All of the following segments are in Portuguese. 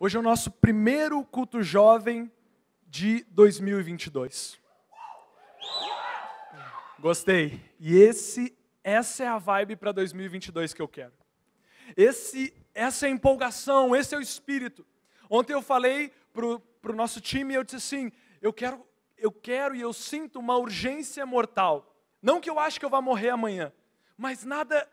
Hoje é o nosso primeiro culto jovem de 2022. Gostei. E essa é a vibe para 2022 que eu quero. Essa é a empolgação, esse é o espírito. Ontem eu falei pro nosso time, eu disse assim, eu quero e eu sinto uma urgência mortal. Não que eu ache que eu vá morrer amanhã, mas nada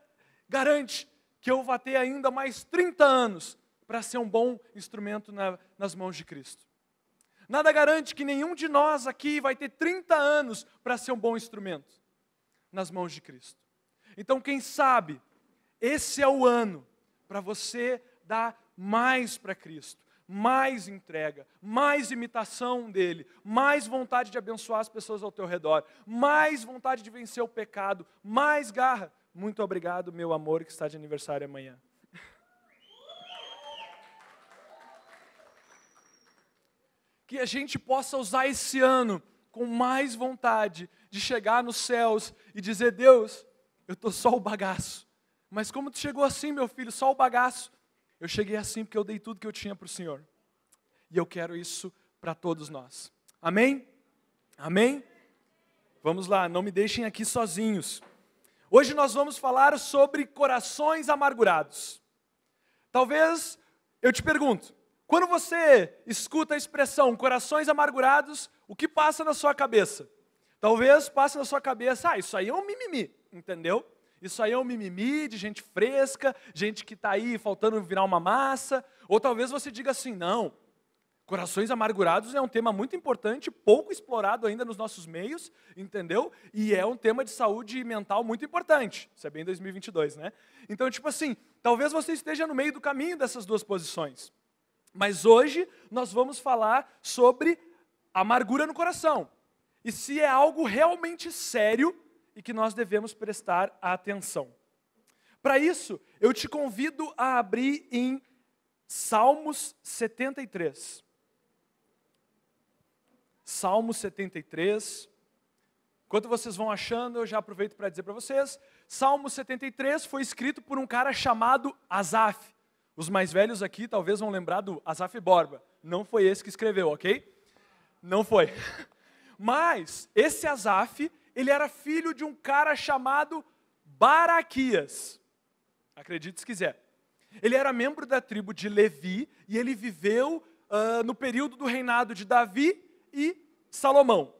garante que eu vá ter ainda mais 30 anos para ser um bom instrumento nas mãos de Cristo. Nada garante que nenhum de nós aqui vai ter 30 anos para ser um bom instrumento nas mãos de Cristo. Então, quem sabe, esse é o ano para você dar mais para Cristo, mais entrega, mais imitação dele, mais vontade de abençoar as pessoas ao teu redor, mais vontade de vencer o pecado, mais garra. Muito obrigado, meu amor, que está de aniversário amanhã. Que a gente possa usar esse ano com mais vontade de chegar nos céus e dizer, Deus, eu estou só o bagaço. Mas como tu chegou assim, meu filho, só o bagaço? Eu cheguei assim porque eu dei tudo que eu tinha para o Senhor. E eu quero isso para todos nós. Amém? Amém? Vamos lá, não me deixem aqui sozinhos. Hoje nós vamos falar sobre corações amargurados. Talvez eu te pergunto, quando você escuta a expressão corações amargurados, o que passa na sua cabeça? Talvez passe na sua cabeça, isso aí é um mimimi, entendeu? Isso aí é um mimimi de gente fresca, gente que está aí faltando virar uma massa. Ou talvez você diga assim, não, corações amargurados é um tema muito importante, pouco explorado ainda nos nossos meios, entendeu? E é um tema de saúde mental muito importante. Isso é bem 2022, né? Então, tipo assim, talvez você esteja no meio do caminho dessas duas posições. Mas hoje nós vamos falar sobre amargura no coração. E se é algo realmente sério e que nós devemos prestar atenção. Para isso, eu te convido a abrir em Salmos 73. Salmo 73. Enquanto vocês vão achando, eu já aproveito para dizer para vocês. Salmo 73 foi escrito por um cara chamado Asaf. Os mais velhos aqui talvez vão lembrar do Asaf Borba. Não foi esse que escreveu, ok? Não foi. Mas esse Asaf, ele era filho de um cara chamado Baraquias. Acredite se quiser. Ele era membro da tribo de Levi e ele viveu no período do reinado de Davi e Salomão.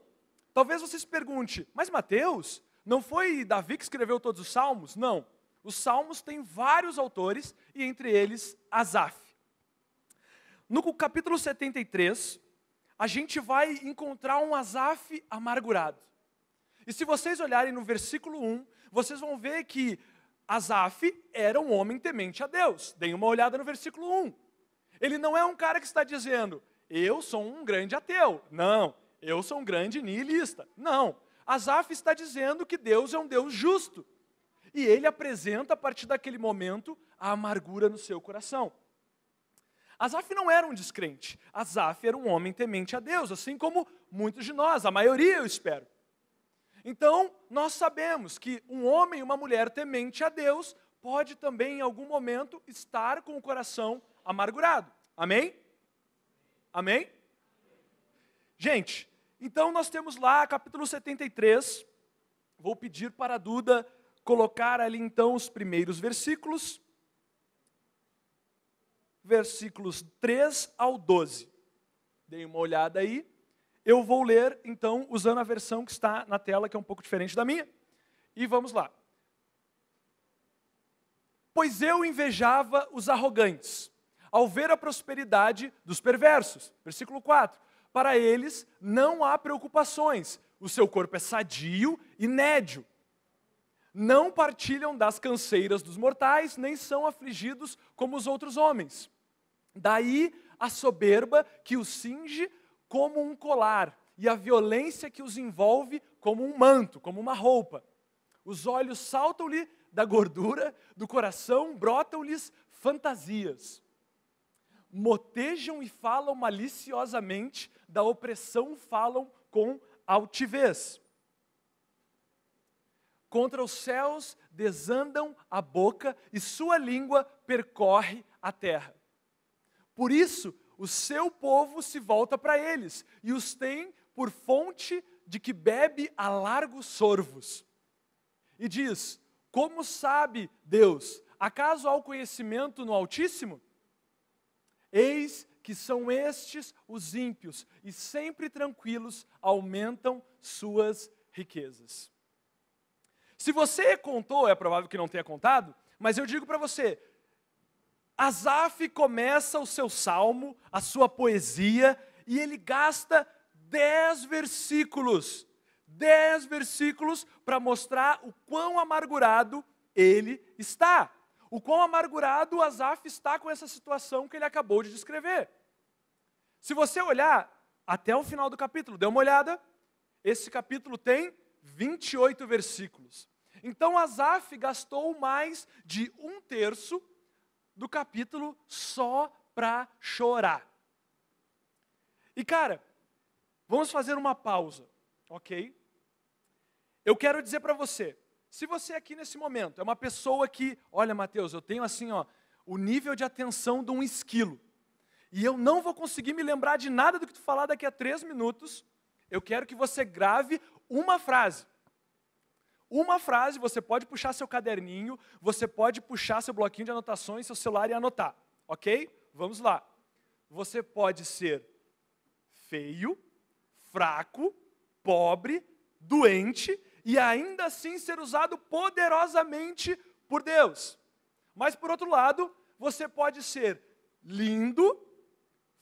Talvez você se pergunte, mas Mateus, não foi Davi que escreveu todos os salmos? Não. Os salmos têm vários autores e entre eles Asaf. No capítulo 73, a gente vai encontrar um Asaf amargurado. E se vocês olharem no versículo 1, vocês vão ver que Asaf era um homem temente a Deus. Deem uma olhada no versículo 1. Ele não é um cara que está dizendo, eu sou um grande ateu. Não, eu sou um grande nihilista. Não, Asaf está dizendo que Deus é um Deus justo. E ele apresenta, a partir daquele momento, a amargura no seu coração. Asaf não era um descrente. Asaf era um homem temente a Deus, assim como muitos de nós, a maioria eu espero. Então, nós sabemos que um homem e uma mulher temente a Deus pode também, em algum momento, estar com o coração amargurado. Amém? Amém? Gente, então nós temos lá, capítulo 73. Vou pedir para a Duda colocar ali, então, os primeiros versículos. Versículos 3 ao 12. Deem uma olhada aí. Eu vou ler, então, usando a versão que está na tela, que é um pouco diferente da minha. E vamos lá. Pois eu invejava os arrogantes, ao ver a prosperidade dos perversos. Versículo 4. Para eles não há preocupações, o seu corpo é sadio e nédio. Não partilham das canseiras dos mortais, nem são afligidos como os outros homens. Daí a soberba que os cinge como um colar, e a violência que os envolve como um manto, como uma roupa. Os olhos saltam-lhe da gordura, do coração brotam-lhes fantasias. Motejam e falam maliciosamente, da opressão falam com altivez. Contra os céus desandam a boca, e sua língua percorre a terra. Por isso, o seu povo se volta para eles e os tem por fonte de que bebe a largos sorvos. E diz: como sabe Deus? Acaso há o conhecimento no Altíssimo? Eis que são estes os ímpios, e sempre tranquilos aumentam suas riquezas. Se você contou, é provável que não tenha contado, mas eu digo para você, Asaf começa o seu salmo, a sua poesia, e ele gasta 10 versículos para mostrar o quão amargurado ele está. O quão amargurado Asaf está com essa situação que ele acabou de descrever. Se você olhar até o final do capítulo, dê uma olhada, esse capítulo tem 28 versículos. Então Asaf gastou mais de 1/3 do capítulo só para chorar. E cara, vamos fazer uma pausa, ok? Eu quero dizer para você, se você aqui nesse momento é uma pessoa que, olha Mateus, eu tenho assim, o nível de atenção de um esquilo, e eu não vou conseguir me lembrar de nada do que tu falar daqui a 3 minutos, eu quero que você grave uma frase. Uma frase, você pode puxar seu caderninho, você pode puxar seu bloquinho de anotações, seu celular e anotar, ok? Vamos lá. Você pode ser feio, fraco, pobre, doente e ainda assim ser usado poderosamente por Deus. Mas por outro lado, você pode ser lindo,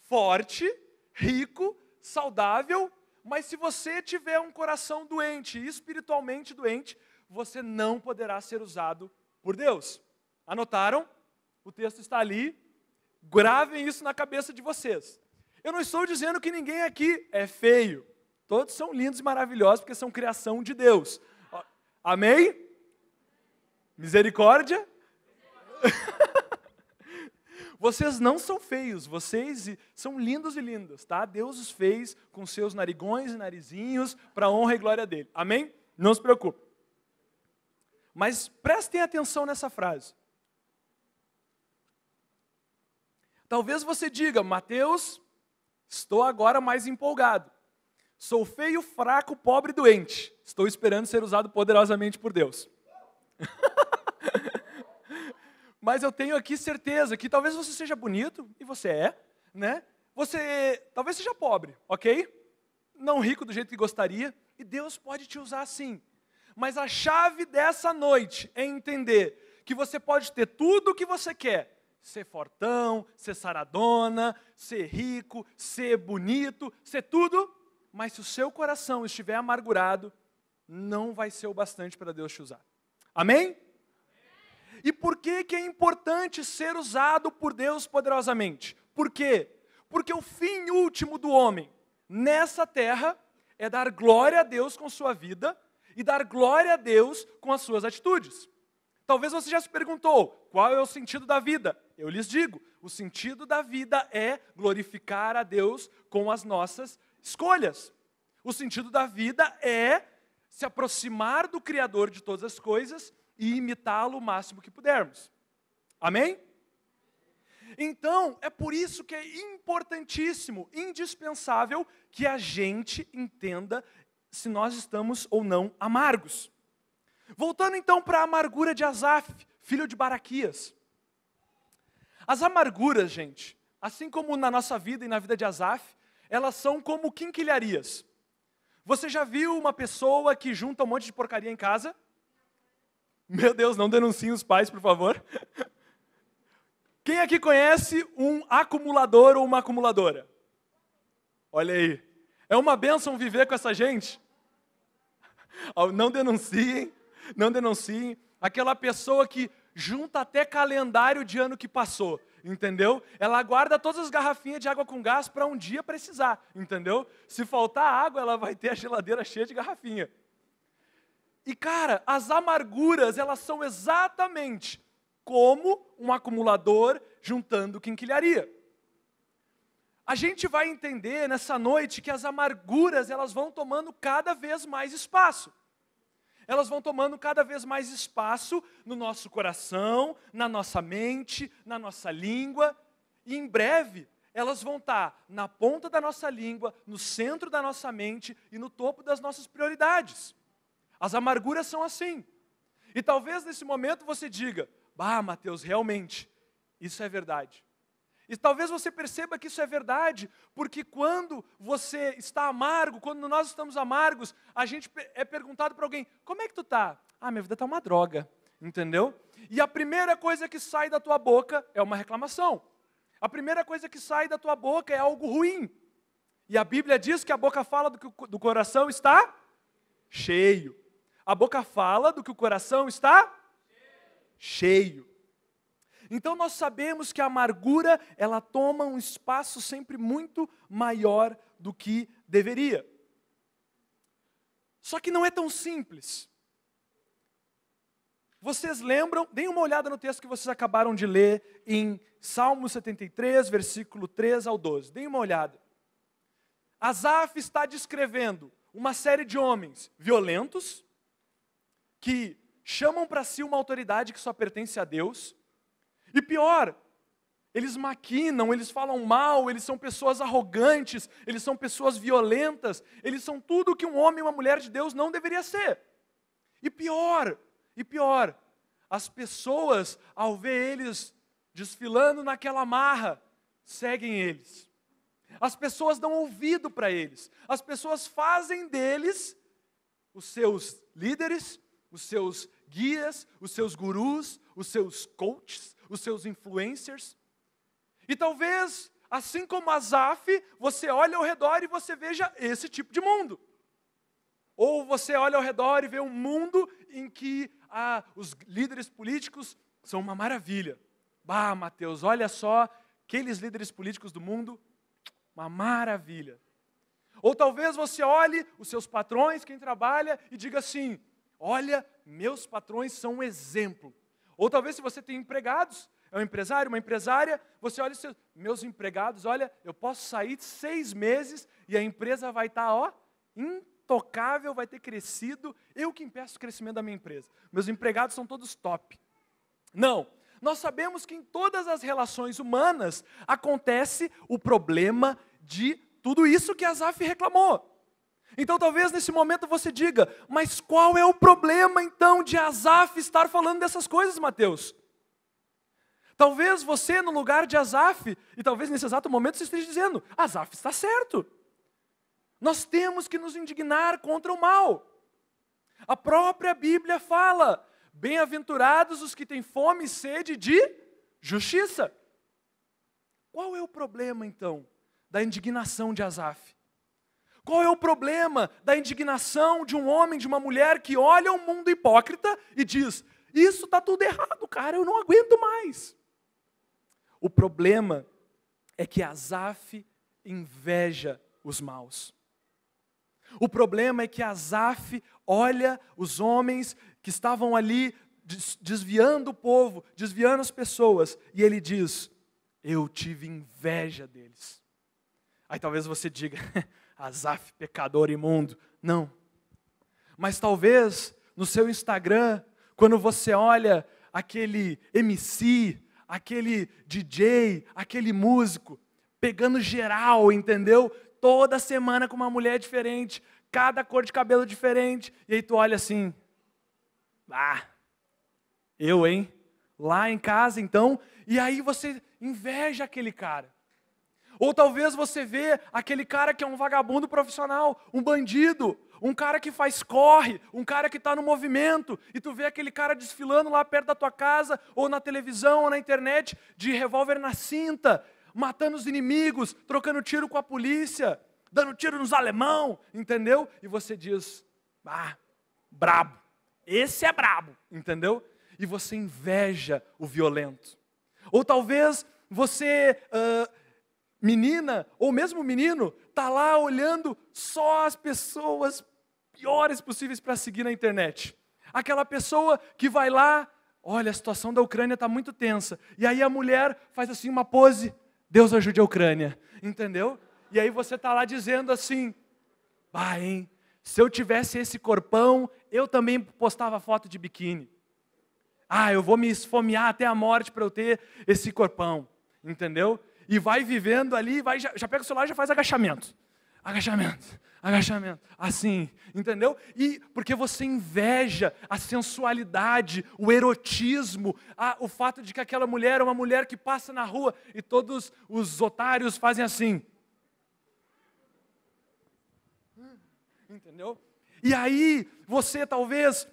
forte, rico, saudável, mas se você tiver um coração doente, espiritualmente doente, você não poderá ser usado por Deus. Anotaram? O texto está ali. Gravem isso na cabeça de vocês. Eu não estou dizendo que ninguém aqui é feio. Todos são lindos e maravilhosos porque são criação de Deus. Amém? Misericórdia? Vocês não são feios, vocês são lindos e lindas, tá? Deus os fez com seus narigões e narizinhos para a honra e glória dele. Amém? Não se preocupe. Mas prestem atenção nessa frase. Talvez você diga, Mateus, estou agora mais empolgado. Sou feio, fraco, pobre e doente. Estou esperando ser usado poderosamente por Deus. Mas eu tenho aqui certeza que talvez você seja bonito, e você é, né? Você talvez seja pobre, ok? Não rico do jeito que gostaria, e Deus pode te usar assim. Mas a chave dessa noite é entender que você pode ter tudo o que você quer. Ser fortão, ser saradona, ser rico, ser bonito, ser tudo. Mas se o seu coração estiver amargurado, não vai ser o bastante para Deus te usar. Amém? E por que é importante ser usado por Deus poderosamente? Por quê? Porque o fim último do homem nessa terra é dar glória a Deus com sua vida e dar glória a Deus com as suas atitudes. Talvez você já se perguntou, qual é o sentido da vida? Eu lhes digo, o sentido da vida é glorificar a Deus com as nossas escolhas. O sentido da vida é se aproximar do Criador de todas as coisas e imitá-lo o máximo que pudermos. Amém? Então, é por isso que é importantíssimo, indispensável, que a gente entenda se nós estamos ou não amargos. Voltando então para a amargura de Asaf, filho de Baraquias. As amarguras, gente, assim como na nossa vida e na vida de Asaf, elas são como quinquilharias. Você já viu uma pessoa que junta um monte de porcaria em casa? Meu Deus, não denunciem os pais, por favor. Quem aqui conhece um acumulador ou uma acumuladora? Olha aí. É uma bênção viver com essa gente. Não denunciem, não denunciem. Aquela pessoa que junta até calendário de ano que passou, entendeu? Ela guarda todas as garrafinhas de água com gás para um dia precisar, entendeu? Se faltar água, ela vai ter a geladeira cheia de garrafinha. E cara, as amarguras, elas são exatamente como um acumulador juntando quinquilharia. A gente vai entender nessa noite que as amarguras, elas vão tomando cada vez mais espaço. Elas vão tomando cada vez mais espaço no nosso coração, na nossa mente, na nossa língua. E em breve, elas vão estar na ponta da nossa língua, no centro da nossa mente e no topo das nossas prioridades. As amarguras são assim. E talvez nesse momento você diga, Mateus, realmente, isso é verdade. E talvez você perceba que isso é verdade, porque quando você está amargo, quando nós estamos amargos, a gente é perguntado para alguém, como é que tu tá? Minha vida está uma droga, entendeu? E a primeira coisa que sai da tua boca é uma reclamação. A primeira coisa que sai da tua boca é algo ruim. E a Bíblia diz que a boca fala do que do coração está cheio. A boca fala do que o coração está cheio. Então nós sabemos que a amargura, ela toma um espaço sempre muito maior do que deveria. Só que não é tão simples. Vocês lembram? Deem uma olhada no texto que vocês acabaram de ler em Salmo 73, versículo 3 ao 12. Deem uma olhada. Asaf está descrevendo uma série de homens violentos, que chamam para si uma autoridade que só pertence a Deus. E pior, eles maquinam, eles falam mal, eles são pessoas arrogantes, eles são pessoas violentas, eles são tudo que um homem e uma mulher de Deus não deveria ser. E pior, as pessoas, ao ver eles desfilando naquela marra, seguem eles. As pessoas dão ouvido para eles. As pessoas fazem deles os seus líderes, os seus guias, os seus gurus, os seus coaches, os seus influencers. E talvez, assim como Asaf, você olha ao redor e você veja esse tipo de mundo. Ou você olha ao redor e vê um mundo em que os líderes políticos são uma maravilha. Mateus, olha só, aqueles líderes políticos do mundo, uma maravilha. Ou talvez você olhe os seus patrões, quem trabalha, e diga assim, olha, meus patrões são um exemplo. Ou talvez se você tem empregados, é um empresário, uma empresária, você olha os seus, meus empregados, olha, eu posso sair 6 meses e a empresa vai estar, intocável, vai ter crescido, eu que impeço o crescimento da minha empresa. Meus empregados são todos top. Não, nós sabemos que em todas as relações humanas acontece o problema de tudo isso que Asaf reclamou. Então talvez nesse momento você diga, mas qual é o problema então de Asaf estar falando dessas coisas, Mateus? Talvez você no lugar de Asaf, e talvez nesse exato momento você esteja dizendo, Asaf está certo. Nós temos que nos indignar contra o mal. A própria Bíblia fala, bem-aventurados os que têm fome e sede de justiça. Qual é o problema então da indignação de Asaf? Qual é o problema da indignação de um homem, de uma mulher que olha o mundo hipócrita e diz, isso está tudo errado, cara, eu não aguento mais. O problema é que Asaf inveja os maus. O problema é que Asaf olha os homens que estavam ali desviando o povo, desviando as pessoas, e ele diz, eu tive inveja deles. Aí talvez você diga, Asaf, pecador imundo. Não. Mas talvez no seu Instagram, quando você olha aquele MC, aquele DJ, aquele músico, pegando geral, entendeu? Toda semana com uma mulher diferente, cada cor de cabelo diferente, e aí tu olha assim, eu, hein? Lá em casa, então, e aí você inveja aquele cara. Ou talvez você vê aquele cara que é um vagabundo profissional, um bandido, um cara que faz corre, um cara que está no movimento, e tu vê aquele cara desfilando lá perto da tua casa, ou na televisão, ou na internet, de revólver na cinta, matando os inimigos, trocando tiro com a polícia, dando tiro nos alemão, entendeu? E você diz, brabo, esse é brabo, entendeu? E você inveja o violento. Ou talvez você, menina, ou mesmo menino, está lá olhando só as pessoas piores possíveis para seguir na internet. Aquela pessoa que vai lá, olha, a situação da Ucrânia está muito tensa, e aí a mulher faz assim uma pose, Deus ajude a Ucrânia, entendeu? E aí você está lá dizendo assim, se eu tivesse esse corpão, eu também postava foto de biquíni. Eu vou me esfomear até a morte para eu ter esse corpão, entendeu? e vai vivendo ali, já pega o celular e já faz agachamento. Agachamento, assim, entendeu? E porque você inveja a sensualidade, o erotismo, o fato de que aquela mulher é uma mulher que passa na rua e todos os otários fazem assim. Entendeu? E aí, você talvez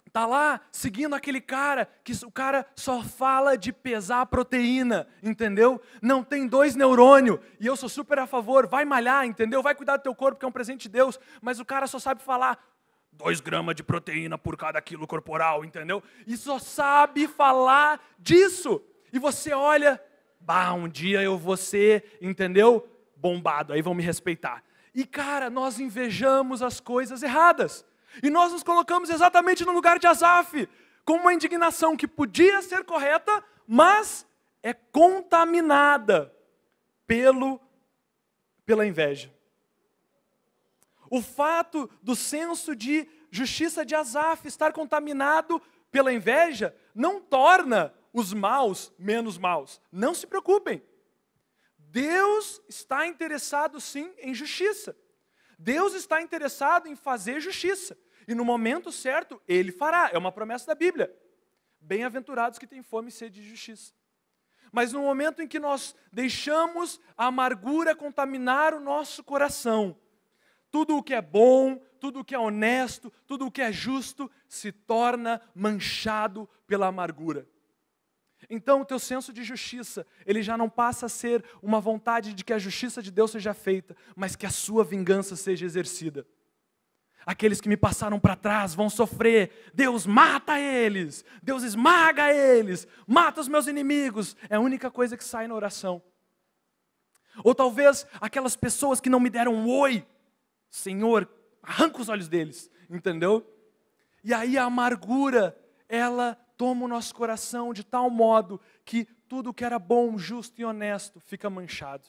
está lá seguindo aquele cara, que o cara só fala de pesar a proteína, entendeu? Não tem 2 neurônios, e eu sou super a favor, vai malhar, entendeu? Vai cuidar do teu corpo, que é um presente de Deus, mas o cara só sabe falar 2 gramas de proteína por cada quilo corporal, entendeu? E só sabe falar disso. E você olha, um dia eu vou ser, entendeu? Bombado, aí vão me respeitar. E cara, nós invejamos as coisas erradas. E nós nos colocamos exatamente no lugar de Asaf, com uma indignação que podia ser correta, mas é contaminada pela inveja. O fato do senso de justiça de Asaf estar contaminado pela inveja não torna os maus menos maus. Não se preocupem. Deus está interessado sim em justiça. Deus está interessado em fazer justiça. E no momento certo, Ele fará. É uma promessa da Bíblia. Bem-aventurados que têm fome e sede de justiça. Mas no momento em que nós deixamos a amargura contaminar o nosso coração, tudo o que é bom, tudo o que é honesto, tudo o que é justo, se torna manchado pela amargura. Então o teu senso de justiça, ele já não passa a ser uma vontade de que a justiça de Deus seja feita, mas que a sua vingança seja exercida. Aqueles que me passaram para trás vão sofrer. Deus mata eles. Deus esmaga eles. Mata os meus inimigos. É a única coisa que sai na oração. Ou talvez aquelas pessoas que não me deram um oi. Senhor, arranca os olhos deles. Entendeu? E aí a amargura, ela toma o nosso coração de tal modo que tudo que era bom, justo e honesto fica manchado.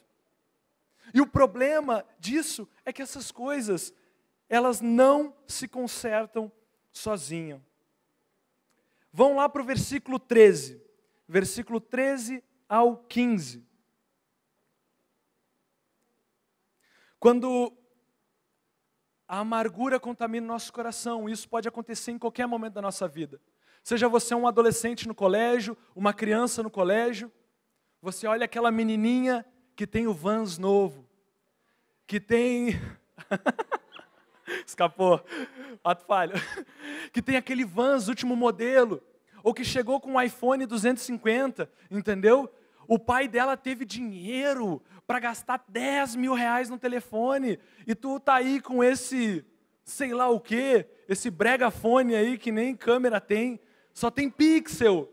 E o problema disso é que essas coisas, elas não se consertam sozinhas. Vão lá para o versículo 13. Versículo 13 ao 15. Quando a amargura contamina o nosso coração, isso pode acontecer em qualquer momento da nossa vida. Seja você um adolescente no colégio, uma criança no colégio, você olha aquela menininha que tem o Vans novo, que tem... Escapou, ato falho. Que tem aquele Vans último modelo, ou que chegou com um iPhone 250, entendeu? O pai dela teve dinheiro para gastar 10 mil reais no telefone, e tu tá aí com esse, sei lá o quê, esse bregafone aí que nem câmera tem, só tem pixel.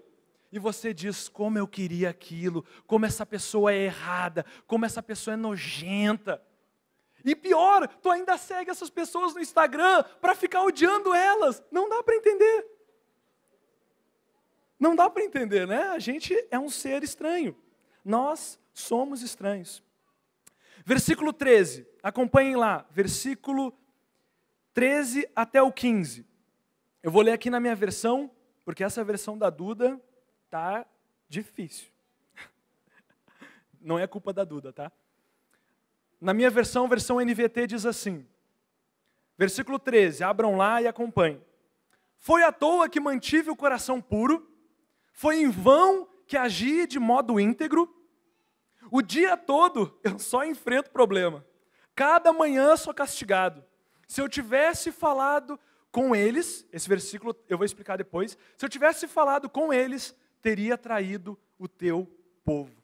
E você diz, como eu queria aquilo, como essa pessoa é errada, como essa pessoa é nojenta. E pior, tu ainda segue essas pessoas no Instagram para ficar odiando elas. Não dá para entender. Não dá para entender, né? A gente é um ser estranho. Nós somos estranhos. Versículo 13, acompanhem lá. Versículo 13 até o 15. Eu vou ler aqui na minha versão, porque essa versão da Duda tá difícil. Não é culpa da Duda, tá? Na minha versão, versão NVT diz assim, versículo 13, abram lá e acompanhem. Foi à toa que mantive o coração puro, foi em vão que agi de modo íntegro, o dia todo eu só enfrento problema, cada manhã sou castigado. Se eu tivesse falado com eles, esse versículo eu vou explicar depois, se eu tivesse falado com eles, teria traído o teu povo.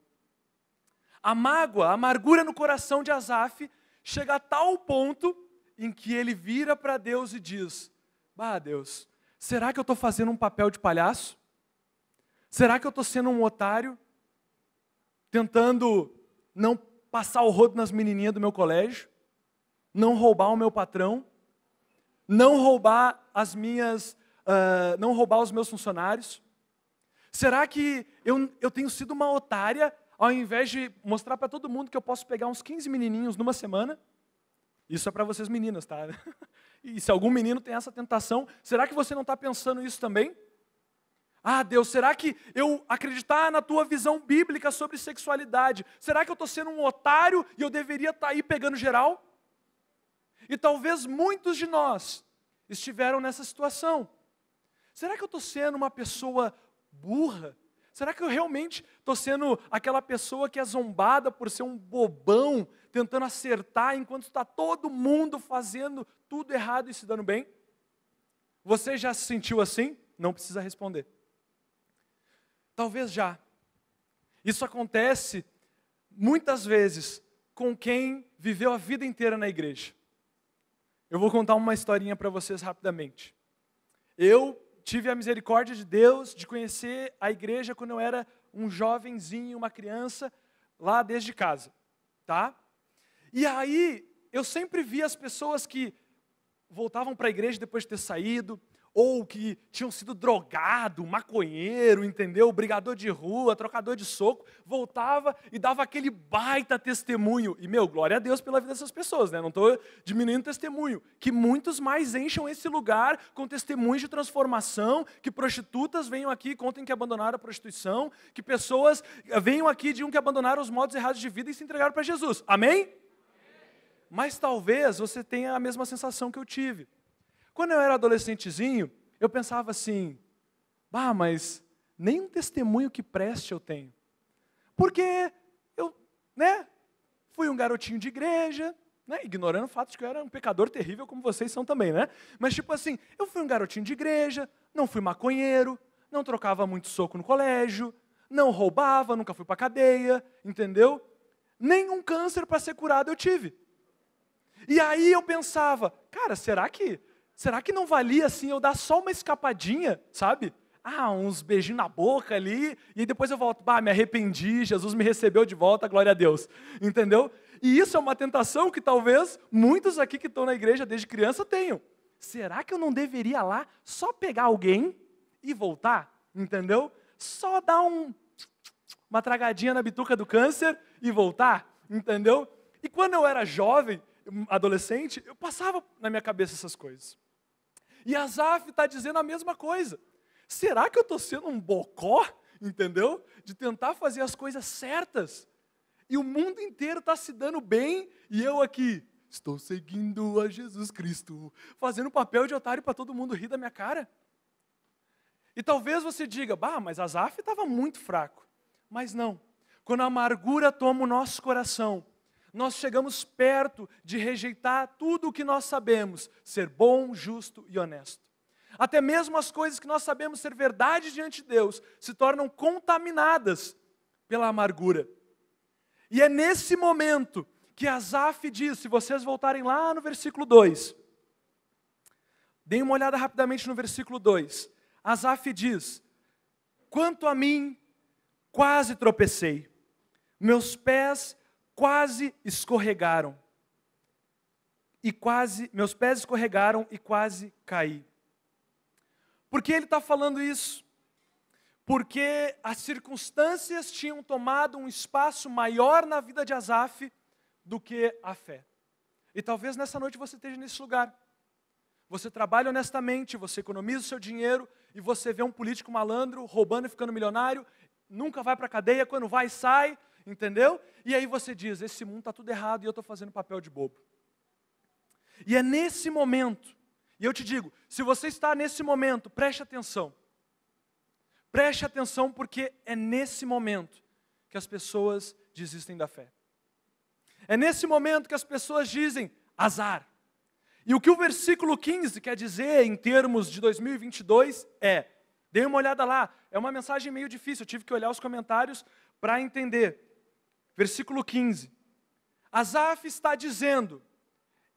A mágoa, a amargura no coração de Asaf chega a tal ponto em que ele vira para Deus e diz, Deus, será que eu estou fazendo um papel de palhaço? Será que eu estou sendo um otário? Tentando não passar o rodo nas menininhas do meu colégio? Não roubar o meu patrão? Não roubar não roubar os meus funcionários? Será que eu tenho sido uma otária ao invés de mostrar para todo mundo que eu posso pegar uns 15 menininhos numa semana? Isso é para vocês meninas, tá? E se algum menino tem essa tentação, será que você não está pensando isso também? Ah, Deus, será que eu acreditar na tua visão bíblica sobre sexualidade, será que eu estou sendo um otário e eu deveria estar aí pegando geral? E talvez muitos de nós estiveram nessa situação. Será que eu estou sendo uma pessoa burra? Será que eu realmente estou sendo aquela pessoa que é zombada por ser um bobão, tentando acertar enquanto está todo mundo fazendo tudo errado e se dando bem? Você já se sentiu assim? Não precisa responder. Talvez já. Isso acontece muitas vezes com quem viveu a vida inteira na igreja. Eu vou contar uma historinha para vocês rapidamente. Eu tive a misericórdia de Deus de conhecer a igreja quando eu era um jovenzinho, uma criança, lá desde casa, tá? E aí, eu sempre vi as pessoas que voltavam para a igreja depois de ter saído, ou que tinham sido drogado, maconheiro, entendeu? Brigador de rua, trocador de soco, voltava e dava aquele baita testemunho. E, glória a Deus pela vida dessas pessoas, né? Não estou diminuindo o testemunho. Que muitos mais encham esse lugar com testemunhos de transformação, que prostitutas venham aqui e contem que abandonaram a prostituição, que pessoas venham aqui e digam que abandonaram os modos errados de vida e se entregaram para Jesus. Amém? Mas talvez você tenha a mesma sensação que eu tive. Quando eu era adolescentezinho, eu pensava assim, mas nem um testemunho que preste eu tenho. Porque eu, fui um garotinho de igreja, ignorando o fato de que eu era um pecador terrível como vocês são também, Mas tipo assim, eu fui um garotinho de igreja, não fui maconheiro, não trocava muito soco no colégio, não roubava, nunca fui para cadeia, entendeu? Nenhum câncer para ser curado eu tive. E aí eu pensava, cara, será que não valia assim eu dar só uma escapadinha, sabe? Uns beijinhos na boca ali, e depois eu volto, me arrependi, Jesus me recebeu de volta, glória a Deus. Entendeu? E isso é uma tentação que talvez muitos aqui que estão na igreja desde criança tenham. Será que eu não deveria lá só pegar alguém e voltar? Entendeu? Só dar uma tragadinha na bituca do câncer e voltar? Entendeu? E quando eu era jovem, adolescente, eu passava na minha cabeça essas coisas. E Asaf está dizendo a mesma coisa. Será que eu estou sendo um bocó, entendeu? De tentar fazer as coisas certas. E o mundo inteiro está se dando bem e eu aqui, estou seguindo a Jesus Cristo, fazendo papel de otário para todo mundo rir da minha cara. E talvez você diga, mas Asaf estava muito fraco. Mas não. Quando a amargura toma o nosso coração, nós chegamos perto de rejeitar tudo o que nós sabemos ser bom, justo e honesto. Até mesmo as coisas que nós sabemos ser verdade diante de Deus se tornam contaminadas pela amargura. E é nesse momento que Asaf diz, se vocês voltarem lá no versículo 2, deem uma olhada rapidamente no versículo 2. Asaf diz, quanto a mim, quase tropecei, meus pés quase escorregaram, meus pés escorregaram e quase caí. Por que ele está falando isso? Porque as circunstâncias tinham tomado um espaço maior na vida de Asaf do que a fé. E talvez nessa noite você esteja nesse lugar. Você trabalha honestamente, você economiza o seu dinheiro e você vê um político malandro roubando e ficando milionário, nunca vai para a cadeia, quando vai, sai, entendeu? E aí você diz, esse mundo está tudo errado e eu estou fazendo papel de bobo. E é nesse momento, e eu te digo, se você está nesse momento, preste atenção. Preste atenção porque é nesse momento que as pessoas desistem da fé. É nesse momento que as pessoas dizem, azar. E o que o versículo 15 quer dizer em termos de 2022 é, dê uma olhada lá, é uma mensagem meio difícil, eu tive que olhar os comentários para entender. Versículo 15. Asaf está dizendo,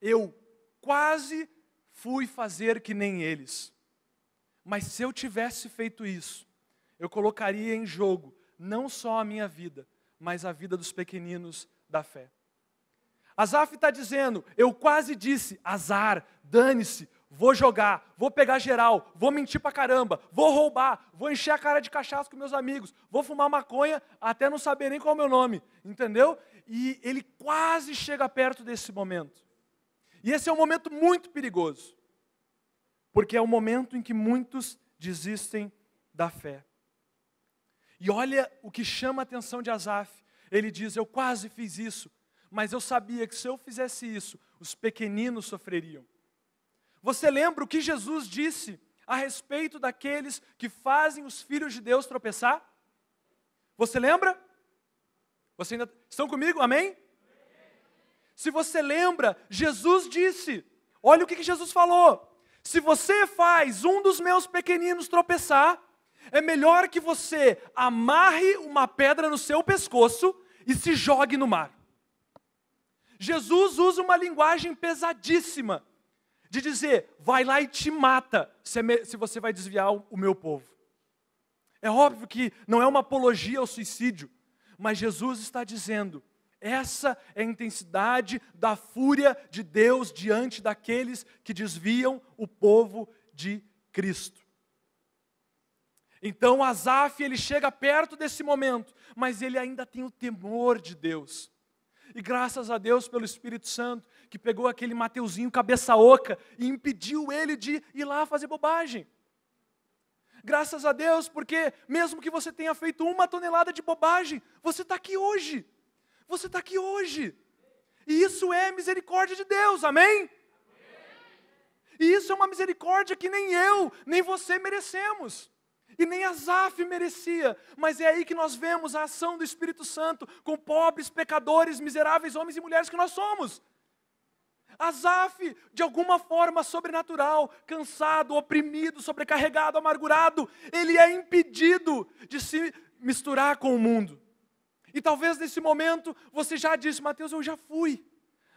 eu quase fui fazer que nem eles. Mas se eu tivesse feito isso, eu colocaria em jogo não só a minha vida, mas a vida dos pequeninos da fé. Asaf está dizendo, eu quase disse, azar, dane-se, vou jogar, vou pegar geral, vou mentir pra caramba, vou roubar, vou encher a cara de cachaça com meus amigos, vou fumar maconha até não saber nem qual é o meu nome, entendeu? E ele quase chega perto desse momento. E esse é um momento muito perigoso, porque é o momento em que muitos desistem da fé. E olha o que chama a atenção de Asaf. Ele diz, eu quase fiz isso, mas eu sabia que se eu fizesse isso, os pequeninos sofreriam. Você lembra o que Jesus disse a respeito daqueles que fazem os filhos de Deus tropeçar? Você lembra? Você ainda estão comigo? Amém? Se você lembra, Jesus disse, olha o que Jesus falou. Se você faz um dos meus pequeninos tropeçar, é melhor que você amarre uma pedra no seu pescoço e se jogue no mar. Jesus usa uma linguagem pesadíssima de dizer, vai lá e te mata se você vai desviar o meu povo. É óbvio que não é uma apologia ao suicídio, mas Jesus está dizendo, essa é a intensidade da fúria de Deus diante daqueles que desviam o povo de Cristo. Então Asaf, ele chega perto desse momento, mas ele ainda tem o temor de Deus. E graças a Deus pelo Espírito Santo, que pegou aquele Mateuzinho cabeça oca e impediu ele de ir lá fazer bobagem. Graças a Deus, porque mesmo que você tenha feito 1 tonelada de bobagem, você está aqui hoje. Você está aqui hoje. E isso é misericórdia de Deus, amém? E isso é uma misericórdia que nem eu, nem você merecemos. E nem Asaf merecia, mas é aí que nós vemos a ação do Espírito Santo com pobres, pecadores, miseráveis homens e mulheres que nós somos. Asaf, de alguma forma sobrenatural, cansado, oprimido, sobrecarregado, amargurado, ele é impedido de se misturar com o mundo. E talvez nesse momento você já disse, Mateus, eu já fui.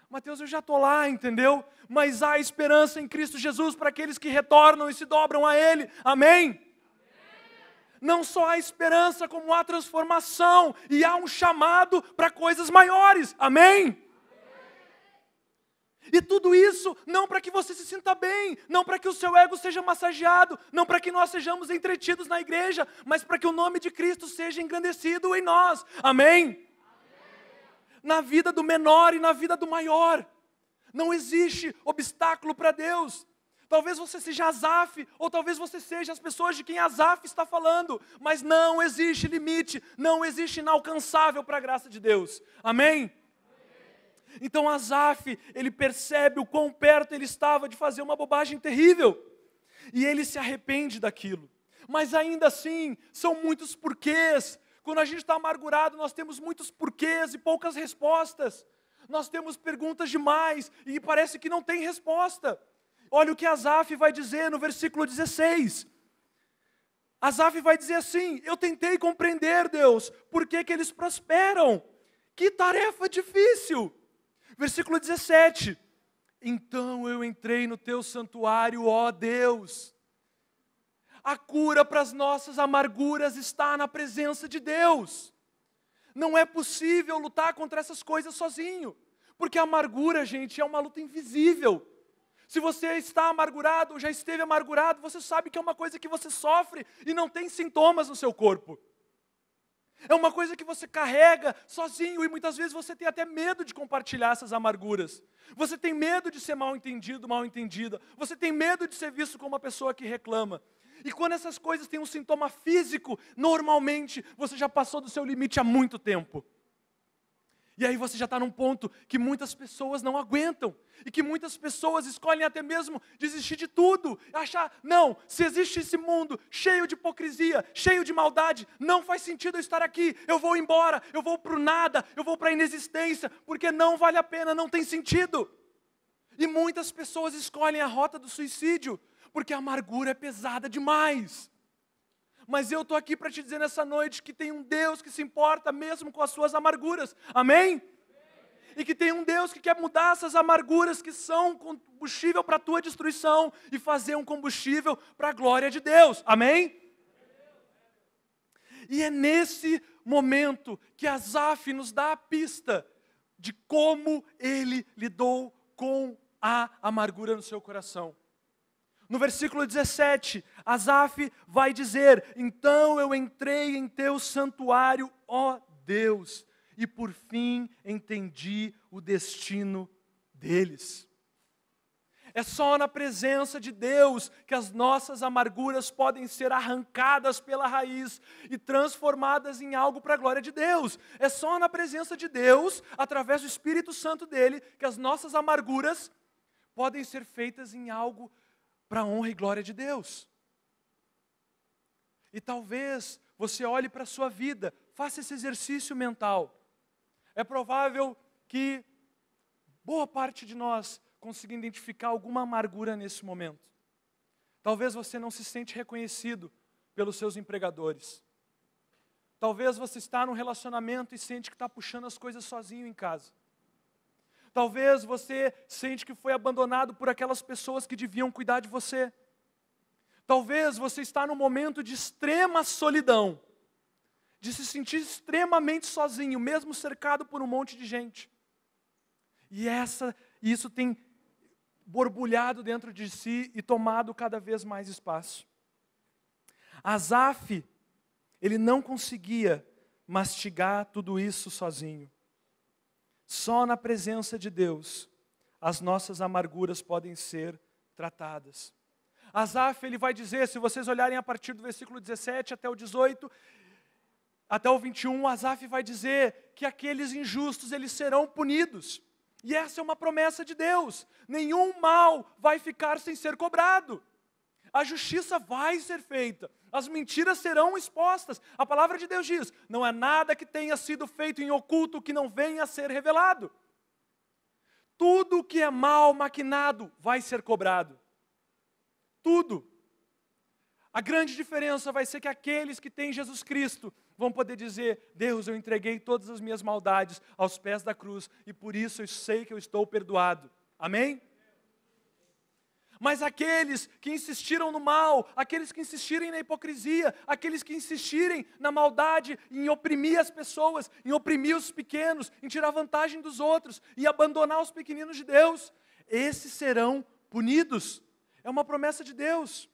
Mateus, eu já estou lá, entendeu? Mas há esperança em Cristo Jesus para aqueles que retornam e se dobram a Ele. Amém? Não só há esperança, como há transformação e há um chamado para coisas maiores. Amém? E tudo isso não para que você se sinta bem, não para que o seu ego seja massageado, não para que nós sejamos entretidos na igreja, mas para que o nome de Cristo seja engrandecido em nós. Amém? Na vida do menor e na vida do maior. Não existe obstáculo para Deus. Talvez você seja Asaf, ou talvez você seja as pessoas de quem Asaf está falando, mas não existe limite, não existe inalcançável para a graça de Deus. Amém? Então Asaf, ele percebe o quão perto ele estava de fazer uma bobagem terrível, e ele se arrepende daquilo. Mas ainda assim, são muitos porquês. Quando a gente está amargurado, nós temos muitos porquês e poucas respostas. Nós temos perguntas demais, e parece que não tem resposta. Olha o que Asaf vai dizer no versículo 16. Asaf vai dizer assim, eu tentei compreender, Deus, por que que eles prosperam. Que tarefa difícil. Versículo 17. Então eu entrei no teu santuário, ó Deus. A cura para as nossas amarguras está na presença de Deus. Não é possível lutar contra essas coisas sozinho. Porque a amargura, gente, é uma luta invisível. Se você está amargurado ou já esteve amargurado, você sabe que é uma coisa que você sofre e não tem sintomas no seu corpo. É uma coisa que você carrega sozinho e muitas vezes você tem até medo de compartilhar essas amarguras. Você tem medo de ser mal entendido, mal entendida. Você tem medo de ser visto como uma pessoa que reclama. E quando essas coisas têm um sintoma físico, normalmente você já passou do seu limite há muito tempo. E aí você já está num ponto que muitas pessoas não aguentam. E que muitas pessoas escolhem até mesmo desistir de tudo. Achar, não, se existe esse mundo cheio de hipocrisia, cheio de maldade, não faz sentido eu estar aqui. Eu vou embora, eu vou para o nada, eu vou para a inexistência, porque não vale a pena, não tem sentido. E muitas pessoas escolhem a rota do suicídio, porque a amargura é pesada demais. Mas eu estou aqui para te dizer nessa noite que tem um Deus que se importa mesmo com as suas amarguras. Amém? E que tem um Deus que quer mudar essas amarguras que são combustível para a tua destruição e fazer um combustível para a glória de Deus. Amém? E é nesse momento que Asaf nos dá a pista de como ele lidou com a amargura no seu coração. No versículo 17, Asaf vai dizer, então eu entrei em teu santuário, ó Deus, e por fim entendi o destino deles. É só na presença de Deus que as nossas amarguras podem ser arrancadas pela raiz e transformadas em algo para a glória de Deus. É só na presença de Deus, através do Espírito Santo dele, que as nossas amarguras podem ser feitas em algo para a honra e glória de Deus. E talvez você olhe para a sua vida, faça esse exercício mental. É provável que boa parte de nós consiga identificar alguma amargura nesse momento. Talvez você não se sente reconhecido pelos seus empregadores. Talvez você está num relacionamento e sente que está puxando as coisas sozinho em casa. Talvez você sente que foi abandonado por aquelas pessoas que deviam cuidar de você. Talvez você está num momento de extrema solidão, de se sentir extremamente sozinho, mesmo cercado por um monte de gente. E isso tem borbulhado dentro de si e tomado cada vez mais espaço. Asaf, ele não conseguia mastigar tudo isso sozinho. Só na presença de Deus as nossas amarguras podem ser tratadas. Asaf, ele vai dizer, se vocês olharem a partir do versículo 17 até o 18, até o 21, Asaf vai dizer que aqueles injustos, eles serão punidos. E essa é uma promessa de Deus. Nenhum mal vai ficar sem ser cobrado. A justiça vai ser feita. As mentiras serão expostas. A palavra de Deus diz, não há nada que tenha sido feito em oculto que não venha a ser revelado. Tudo que é mal maquinado vai ser cobrado. Tudo. A grande diferença vai ser que aqueles que têm Jesus Cristo vão poder dizer, Deus, eu entreguei todas as minhas maldades aos pés da cruz e por isso eu sei que eu estou perdoado. Amém? Mas aqueles que insistiram no mal, aqueles que insistirem na hipocrisia, aqueles que insistirem na maldade, em oprimir as pessoas, em oprimir os pequenos, em tirar vantagem dos outros, e abandonar os pequeninos de Deus, esses serão punidos. É uma promessa de Deus.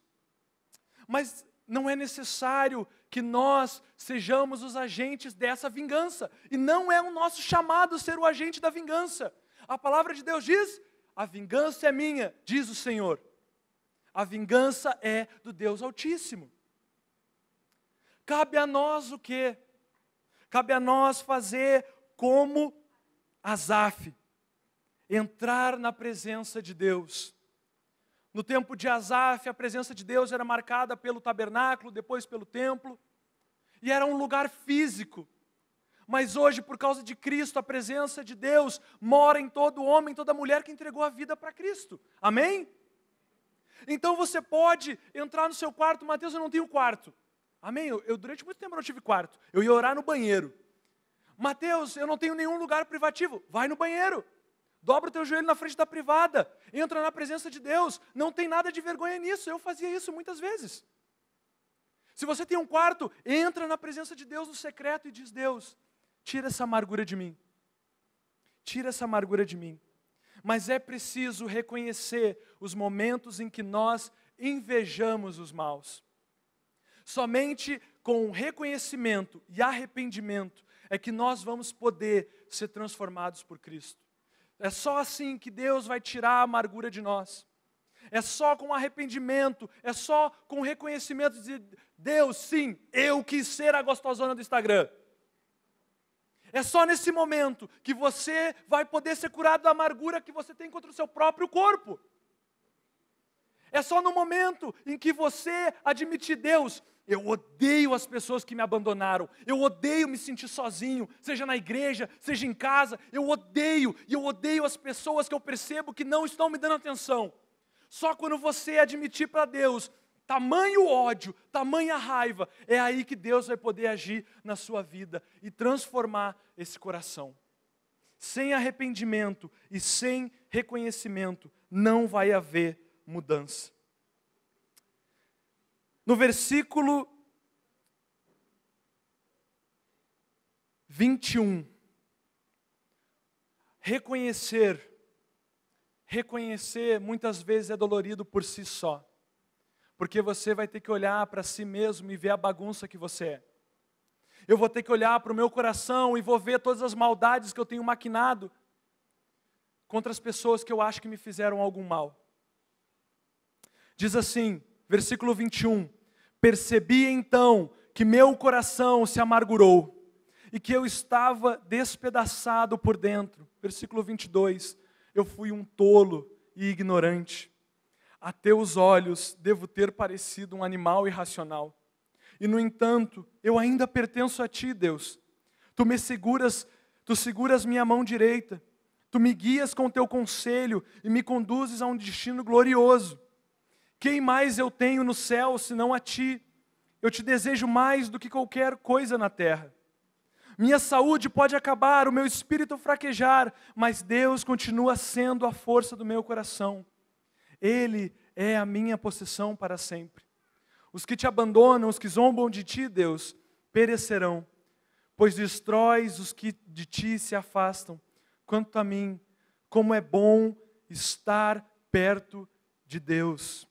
Mas não é necessário que nós sejamos os agentes dessa vingança. E não é o nosso chamado ser o agente da vingança. A palavra de Deus diz, a vingança é minha, diz o Senhor. A vingança é do Deus Altíssimo. Cabe a nós o quê? Cabe a nós fazer como Asaf. Entrar na presença de Deus. No tempo de Asaf, a presença de Deus era marcada pelo tabernáculo, depois pelo templo, e era um lugar físico. Mas hoje, por causa de Cristo, a presença de Deus mora em todo homem, toda mulher que entregou a vida para Cristo. Amém? Então você pode entrar no seu quarto, Mateus, eu não tenho quarto. Amém? Eu durante muito tempo não tive quarto. Eu ia orar no banheiro. Mateus, eu não tenho nenhum lugar privativo. Vai no banheiro. Dobra o teu joelho na frente da privada, entra na presença de Deus, não tem nada de vergonha nisso, eu fazia isso muitas vezes. Se você tem um quarto, entra na presença de Deus no secreto e diz, Deus, tira essa amargura de mim, tira essa amargura de mim. Mas é preciso reconhecer os momentos em que nós invejamos os maus. Somente com reconhecimento e arrependimento é que nós vamos poder ser transformados por Cristo. É só assim que Deus vai tirar a amargura de nós. É só com arrependimento, é só com reconhecimento de Deus, sim, eu quis ser a gostosona do Instagram. É só nesse momento que você vai poder ser curado da amargura que você tem contra o seu próprio corpo. É só no momento em que você admitir, Deus, eu odeio as pessoas que me abandonaram, eu odeio me sentir sozinho, seja na igreja, seja em casa, eu odeio as pessoas que eu percebo que não estão me dando atenção. Só quando você admitir para Deus tamanho ódio, tamanha raiva, é aí que Deus vai poder agir na sua vida e transformar esse coração. Sem arrependimento e sem reconhecimento, não vai haver mudança. No versículo 21, reconhecer muitas vezes é dolorido por si só, porque você vai ter que olhar para si mesmo e ver a bagunça que você é. Eu vou ter que olhar para o meu coração e vou ver todas as maldades que eu tenho maquinado contra as pessoas que eu acho que me fizeram algum mal. Diz assim, versículo 21, percebi então que meu coração se amargurou e que eu estava despedaçado por dentro. Versículo 22, eu fui um tolo e ignorante. A teus olhos devo ter parecido um animal irracional. E no entanto, eu ainda pertenço a ti, Deus. Tu seguras minha mão direita. Tu me guias com teu conselho e me conduzes a um destino glorioso. Quem mais eu tenho no céu senão a ti? Eu te desejo mais do que qualquer coisa na terra. Minha saúde pode acabar, o meu espírito fraquejar, mas Deus continua sendo a força do meu coração. Ele é a minha possessão para sempre. Os que te abandonam, os que zombam de ti, Deus, perecerão, pois destróis os que de ti se afastam. Quanto a mim, como é bom estar perto de Deus.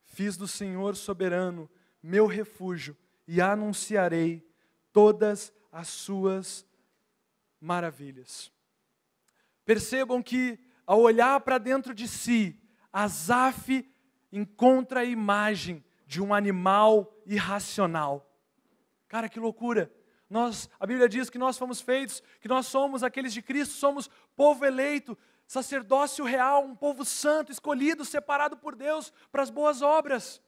Fiz do Senhor soberano meu refúgio e anunciarei todas as suas maravilhas. Percebam que, ao olhar para dentro de si, Asaf encontra a imagem de um animal irracional. Cara, que loucura! A Bíblia diz que nós fomos feitos, que nós somos aqueles de Cristo, somos povo eleito, sacerdócio real, um povo santo, escolhido, separado por Deus para as boas obras.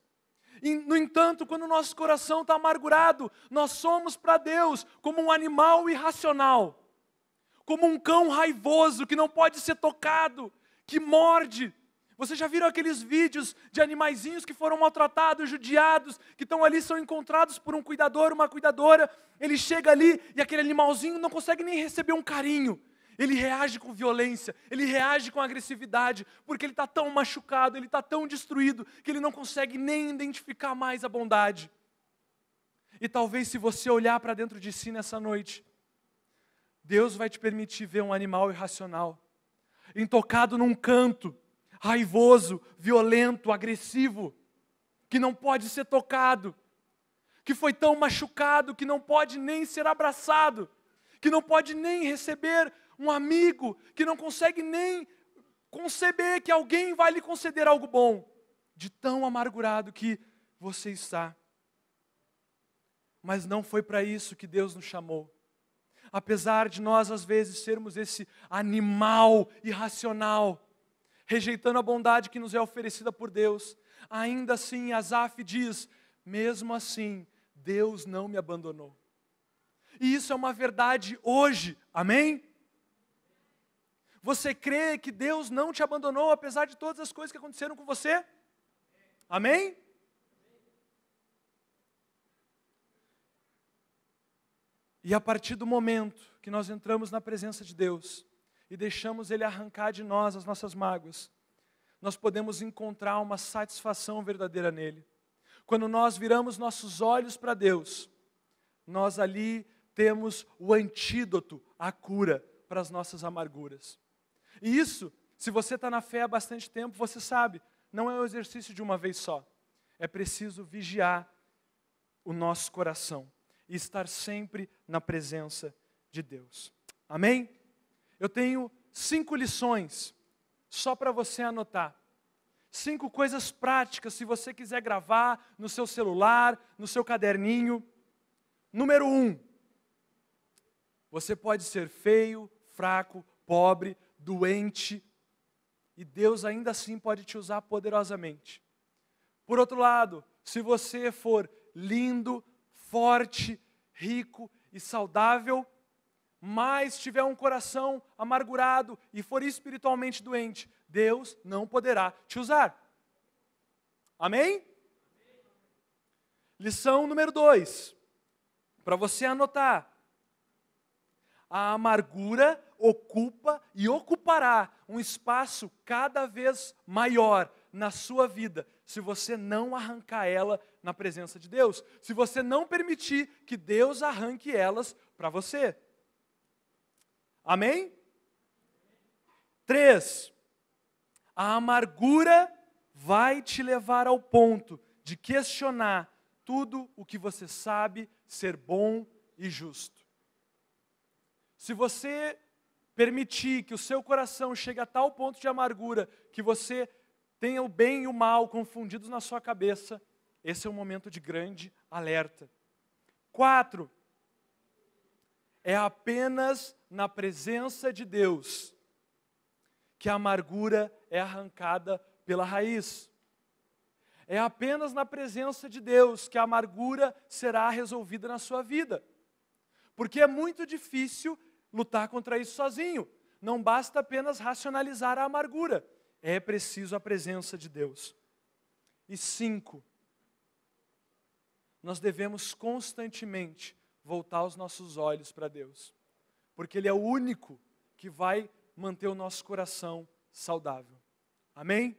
E, no entanto, quando o nosso coração está amargurado, nós somos para Deus como um animal irracional, como um cão raivoso que não pode ser tocado, que morde. Vocês já viram aqueles vídeos de animaizinhos que foram maltratados, judiados, que estão ali, são encontrados por um cuidador, uma cuidadora, ele chega ali e aquele animalzinho não consegue nem receber um carinho. Ele reage com violência, ele reage com agressividade, porque ele está tão machucado, ele está tão destruído, que ele não consegue nem identificar mais a bondade. E talvez se você olhar para dentro de si nessa noite, Deus vai te permitir ver um animal irracional, intocado num canto, raivoso, violento, agressivo, que não pode ser tocado, que foi tão machucado que não pode nem ser abraçado, que não pode nem receber um amigo, que não consegue nem conceber que alguém vai lhe conceder algo bom, de tão amargurado que você está. Mas não foi para isso que Deus nos chamou. Apesar de nós às vezes sermos esse animal irracional, rejeitando a bondade que nos é oferecida por Deus, ainda assim Asaf diz, mesmo assim, Deus não me abandonou. E isso é uma verdade hoje, amém? Você crê que Deus não te abandonou, apesar de todas as coisas que aconteceram com você? Amém? E a partir do momento que nós entramos na presença de Deus e deixamos Ele arrancar de nós as nossas mágoas, nós podemos encontrar uma satisfação verdadeira nele. Quando nós viramos nossos olhos para Deus, nós ali temos o antídoto, a cura para as nossas amarguras. E isso, se você está na fé há bastante tempo, você sabe, não é um exercício de uma vez só. É preciso vigiar o nosso coração e estar sempre na presença de Deus. Amém? Eu tenho 5 lições, só para você anotar. 5 coisas práticas, se você quiser gravar no seu celular, no seu caderninho. Número 1, você pode ser feio, fraco, pobre, doente, e Deus ainda assim pode te usar poderosamente. Por outro lado, se você for lindo, forte, rico e saudável, mas tiver um coração amargurado e for espiritualmente doente, Deus não poderá te usar. Amém? Lição número 2, para você anotar. A amargura ocupa e ocupará um espaço cada vez maior na sua vida, se você não arrancar ela na presença de Deus, se você não permitir que Deus arranque elas para você. Amém? 3, a amargura vai te levar ao ponto de questionar tudo o que você sabe ser bom e justo. Se você permitir que o seu coração chegue a tal ponto de amargura que você tenha o bem e o mal confundidos na sua cabeça, esse é um momento de grande alerta. 4, é apenas na presença de Deus que a amargura é arrancada pela raiz. É apenas na presença de Deus que a amargura será resolvida na sua vida. Porque é muito difícil lutar contra isso sozinho. Não basta apenas racionalizar a amargura. É preciso a presença de Deus. E 5, nós devemos constantemente voltar os nossos olhos para Deus. Porque Ele é o único que vai manter o nosso coração saudável. Amém?